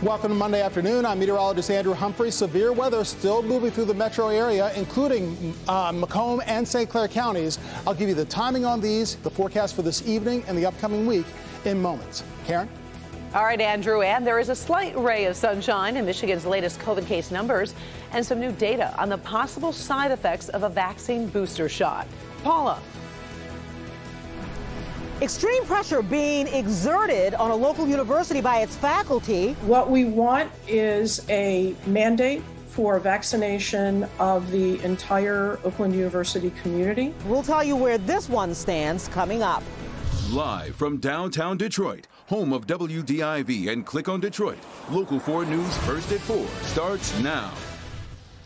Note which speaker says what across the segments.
Speaker 1: Welcome to Monday afternoon. I'm meteorologist Andrew Humphrey. Severe weather still moving through the metro area, including Macomb and St. Clair counties. I'll give you the timing on these, the forecast for this evening and the upcoming week in moments. Karen?
Speaker 2: All right, Andrew, and there is a slight ray of sunshine in Michigan's latest COVID case numbers and some new data on the possible side effects of a vaccine booster shot. Paula.
Speaker 3: Extreme pressure being exerted on a local university by its faculty.
Speaker 4: What we want is a mandate for vaccination of the entire Oakland University community.
Speaker 3: We'll tell you where this one stands coming up.
Speaker 5: Live from downtown Detroit, home of WDIV and Click on Detroit, Local 4 News First at 4 starts now.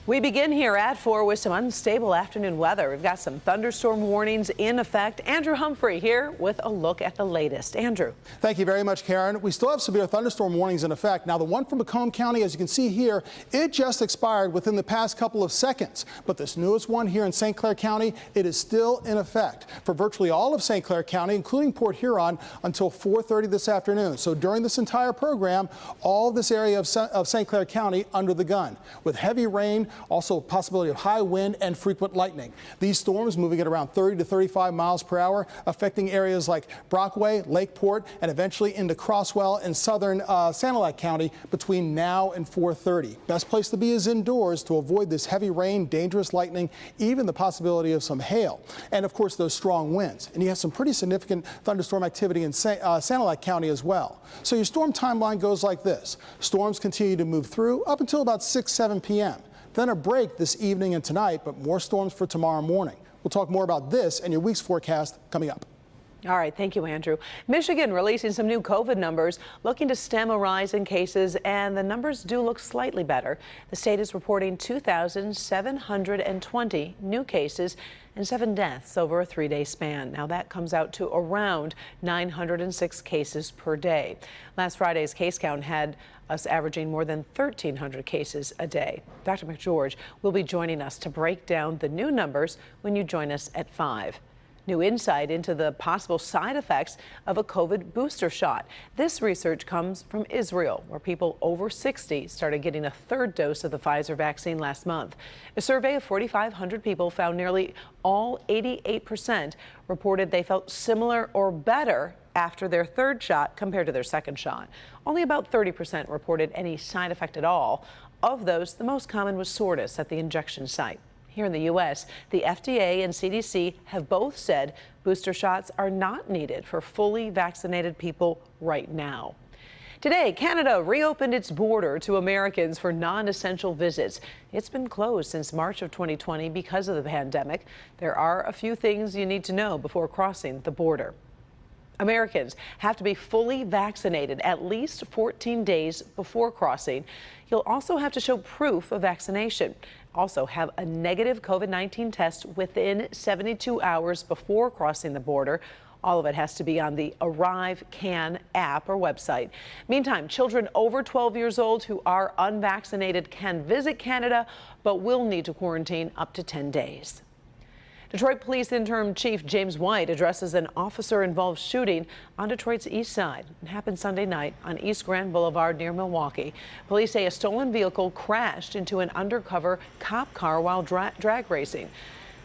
Speaker 2: We begin here at 4 with some unstable afternoon weather. We've got some thunderstorm warnings in effect. Andrew Humphrey here with a look at the latest. Andrew.
Speaker 1: Thank you very much, Karen. We still have severe thunderstorm warnings in effect. Now, the one from Macomb County, as you can see here, it just expired within the past couple of seconds. But this newest one here in St. Clair County, it is still in effect for virtually all of St. Clair County, including Port Huron, until 4:30 this afternoon. So during this entire program, all this area of St. Clair County under the gun with heavy rain, also possibility of high wind and frequent lightning. These storms moving at around 30 to 35 miles per hour, affecting areas like Brockway, Lakeport, and eventually into Crosswell in southern Sanilac County between now and 4:30. Best place to be is indoors to avoid this heavy rain, dangerous lightning, even the possibility of some hail. And of course, those strong winds. And you have some pretty significant thunderstorm activity in Sanilac County as well. So your storm timeline goes like this. Storms continue to move through up until about 6, 7 p.m. Then a break this evening and tonight, but more storms for tomorrow morning. We'll talk more about this and your week's forecast coming up.
Speaker 2: All right, thank you, Andrew. Michigan releasing some new COVID numbers, looking to stem a rise in cases, and the numbers do look slightly better. The state is reporting 2,720 new cases and 7 deaths over a 3-day span. Now that comes out to around 906 cases per day. Last Friday's case count had us averaging more than 1,300 cases a day. Dr. McGeorge will be joining us to break down the new numbers when you join us at 5. New insight into the possible side effects of a COVID booster shot. This research comes from Israel, where people over 60 started getting a 3rd dose of the Pfizer vaccine last month. A survey of 4,500 people found nearly all 88% reported they felt similar or better after their 3rd shot compared to their 2nd shot. Only about 30% reported any side effect at all. Of those, the most common was soreness at the injection site. Here in the U.S., the FDA and CDC have both said booster shots are not needed for fully vaccinated people right now. Today, Canada reopened its border to Americans for non-essential visits. It's been closed since March of 2020 because of the pandemic. There are a few things you need to know before crossing the border. Americans have to be fully vaccinated at least 14 days before crossing. You'll also have to show proof of vaccination. Also have a negative COVID-19 test within 72 hours before crossing the border. All of it has to be on the Arrive Can app or website. Meantime, children over 12 years old who are unvaccinated can visit Canada, but will need to quarantine up to 10 days. Detroit Police Interim Chief James White addresses an officer-involved shooting on Detroit's east side. It happened Sunday night on East Grand Boulevard near Milwaukee. Police say a stolen vehicle crashed into an undercover cop car while drag racing.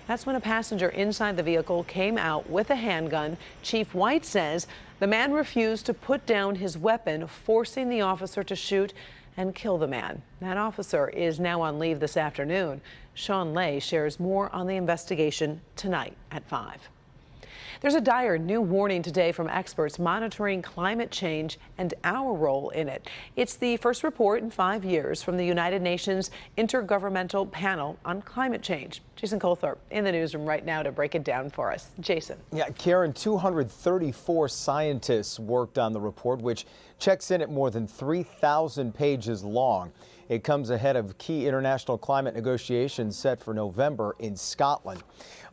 Speaker 2: That's when a passenger inside the vehicle came out with a handgun. Chief White says the man refused to put down his weapon, forcing the officer to shoot and kill the man. That officer is now on leave this afternoon. Sean Lay shares more on the investigation tonight at 5. There's a dire new warning today from experts monitoring climate change and our role in it. It's the first report in 5 years from the United Nations Intergovernmental Panel on Climate Change. Jason Colthorpe in the newsroom right now to break it down for us. Jason.
Speaker 6: Yeah, Karen, 234 scientists worked on the report, which checks in at more than 3,000 pages long. It comes ahead of key international climate negotiations set for November in Scotland.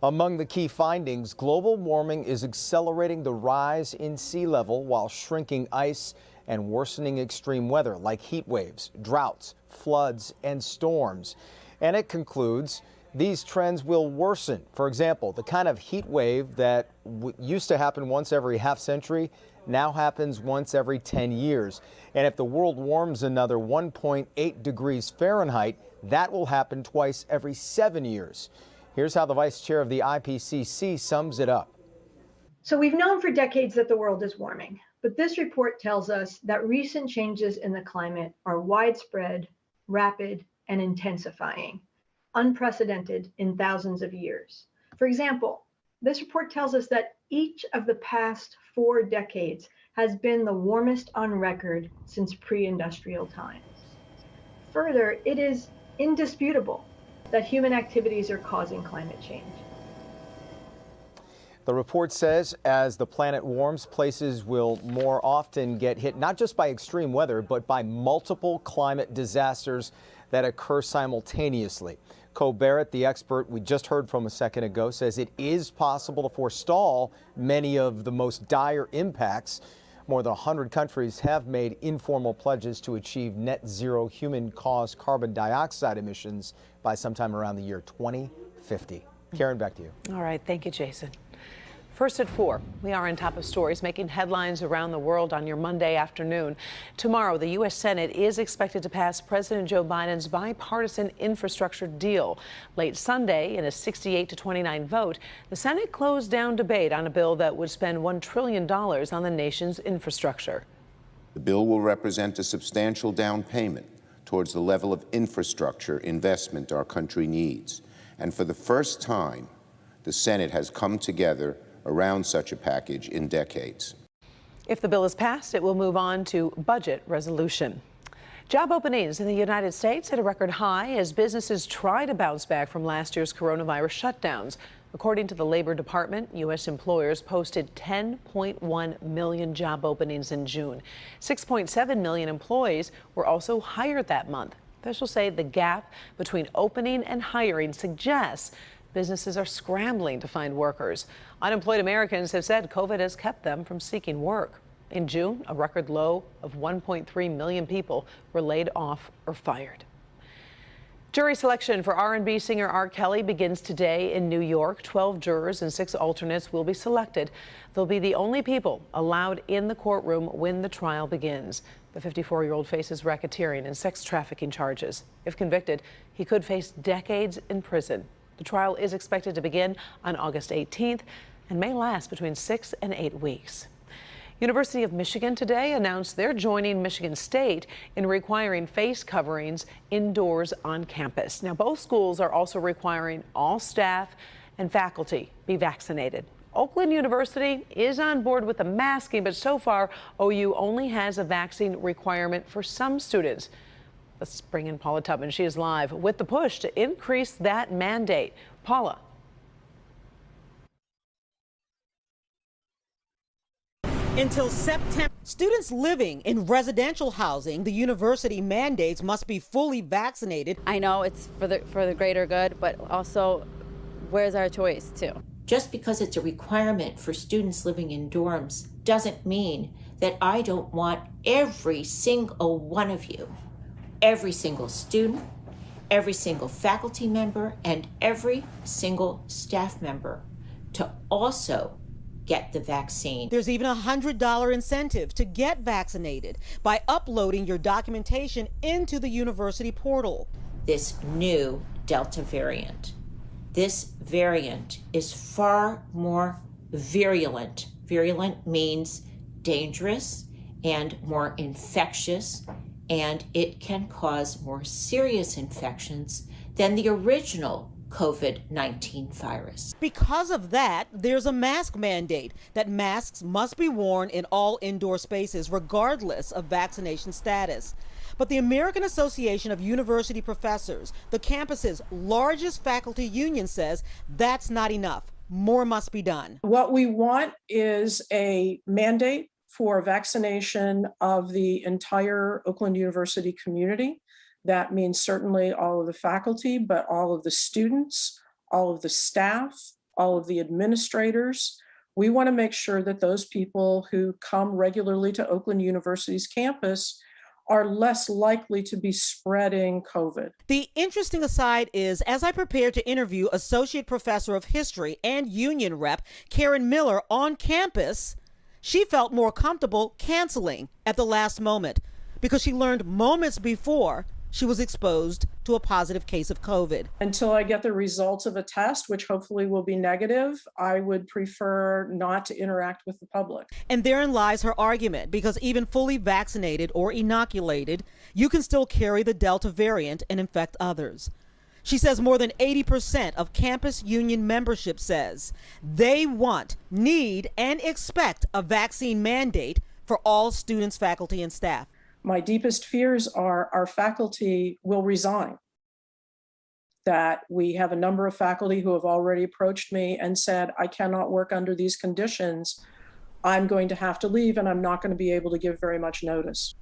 Speaker 6: Among the key findings, global warming is accelerating the rise in sea level while shrinking ice and worsening extreme weather like heat waves, droughts, floods, and storms. And it concludes these trends will worsen. For example, the kind of heat wave that used to happen once every half century now happens once every 10 years. And if the world warms another 1.8 degrees Fahrenheit, that will happen twice every 7 years. Here's how the vice chair of the IPCC sums it up.
Speaker 7: So we've known for decades that the world is warming, but this report tells us that recent changes in the climate are widespread, rapid, and intensifying, unprecedented in thousands of years. For example, this report tells us that each of the past 4 decades has been the warmest on record since pre-industrial times. Further, it is indisputable that human activities are causing climate change.
Speaker 6: The report says as the planet warms, places will more often get hit not just by extreme weather, but by multiple climate disasters that occur simultaneously. Co Barrett, the expert we just heard from a second ago, says it is possible to forestall many of the most dire impacts. More than 100 countries have made informal pledges to achieve net zero human-caused carbon dioxide emissions by sometime around the year 2050. Karen, back to you.
Speaker 2: All right. Thank you, Jason. First at 4, we are on top of stories making headlines around the world on your Monday afternoon. Tomorrow, the U.S. Senate is expected to pass President Joe Biden's bipartisan infrastructure deal. Late Sunday, in a 68-29 vote, the Senate closed down debate on a bill that would spend $1 trillion on the nation's infrastructure.
Speaker 8: The bill will represent a substantial down payment towards the level of infrastructure investment our country needs. And for the first time, the Senate has come together around such a package in decades.
Speaker 2: If the bill is passed, it will move on to budget resolution. Job openings in the United States hit a record high as businesses try to bounce back from last year's coronavirus shutdowns. According to the Labor Department, U.S. employers posted 10.1 million job openings in June. 6.7 million employees were also hired that month. Officials say the gap between opening and hiring suggests businesses are scrambling to find workers. Unemployed Americans have said COVID has kept them from seeking work. In June, a record low of 1.3 million people were laid off or fired. Jury selection for R&B singer R. Kelly begins today in New York. 12 jurors and 6 alternates will be selected. They'll be the only people allowed in the courtroom when the trial begins. The 54-year-old faces racketeering and sex trafficking charges. If convicted, he could face decades in prison. The trial is expected to begin on August 18th and may last between 6 and 8 weeks. University of Michigan today announced they're joining Michigan State in requiring face coverings indoors on campus. Now, both schools are also requiring all staff and faculty be vaccinated. Oakland University is on board with the masking, but so far, OU only has a vaccine requirement for some students. Let's bring in Paula Tubman. She is live with the push to increase that mandate. Paula.
Speaker 3: Until September, students living in residential housing, the university mandates must be fully vaccinated.
Speaker 9: I know it's for the greater good, but also where's our choice too?
Speaker 10: Just because it's a requirement for students living in dorms doesn't mean that I don't want every single one of you, every single student, every single faculty member, and every single staff member to also get the vaccine.
Speaker 3: There's even a $100 incentive to get vaccinated by uploading your documentation into the university portal.
Speaker 10: This new Delta variant. This variant is far more virulent. Virulent means dangerous and more infectious, and it can cause more serious infections than the original COVID-19 virus.
Speaker 3: Because of that, there's a mask mandate that masks must be worn in all indoor spaces regardless of vaccination status. But the American Association of University Professors, the campus's largest faculty union, says that's not enough. More must be done.
Speaker 4: What we want is a mandate for vaccination of the entire Oakland University community. That means certainly all of the faculty, but all of the students, all of the staff, all of the administrators. We want to make sure that those people who come regularly to Oakland University's campus are less likely to be spreading COVID.
Speaker 3: The interesting aside is, as I prepared to interview Associate Professor of History and Union Rep Karen Miller on campus, she felt more comfortable canceling at the last moment because she learned moments before she was exposed to a positive case of COVID.
Speaker 4: Until I get the results of a test, which hopefully will be negative, I would prefer not to interact with the public.
Speaker 3: And therein lies her argument, because even fully vaccinated or inoculated, you can still carry the Delta variant and infect others. She says more than 80% of campus union membership says they want, need, and expect a vaccine mandate for all students, faculty, and staff.
Speaker 4: My deepest fears are our faculty will resign. That we have a number of faculty who have already approached me and said, I cannot work under these conditions. I'm going to have to leave and I'm not going to be able to give very much notice.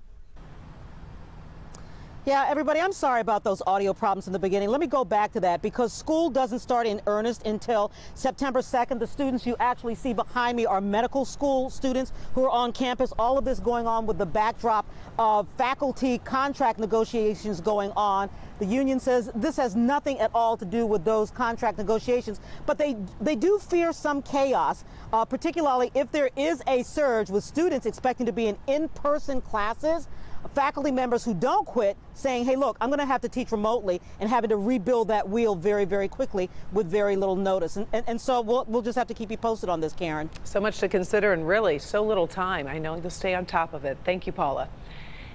Speaker 3: Yeah, everybody, I'm sorry about those audio problems in the beginning. Let me go back to that because school doesn't start in earnest until September 2nd. The students you actually see behind me are medical school students who are on campus. All of this going on with the backdrop of faculty contract negotiations going on. The union says this has nothing at all to do with those contract negotiations, but they do fear some chaos, particularly if there is a surge with students expecting to be in in-person classes. Faculty members who don't quit saying, hey, look, I'm going to have to teach remotely, and having to rebuild that wheel very, very quickly with very little notice. And so we'll just have to keep you posted on this, Karen.
Speaker 2: So much to consider and really so little time. I know you'll stay on top of it. Thank you, Paula.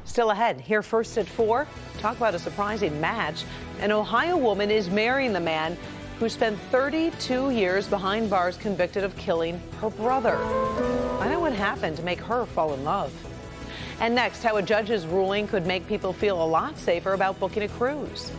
Speaker 2: Still ahead, here first at 4, talk about a surprising match. An Ohio woman is marrying the man who spent 32 years behind bars convicted of killing her brother. Find out what happened to make her fall in love. And next, how a judge's ruling could make people feel a lot safer about booking a cruise.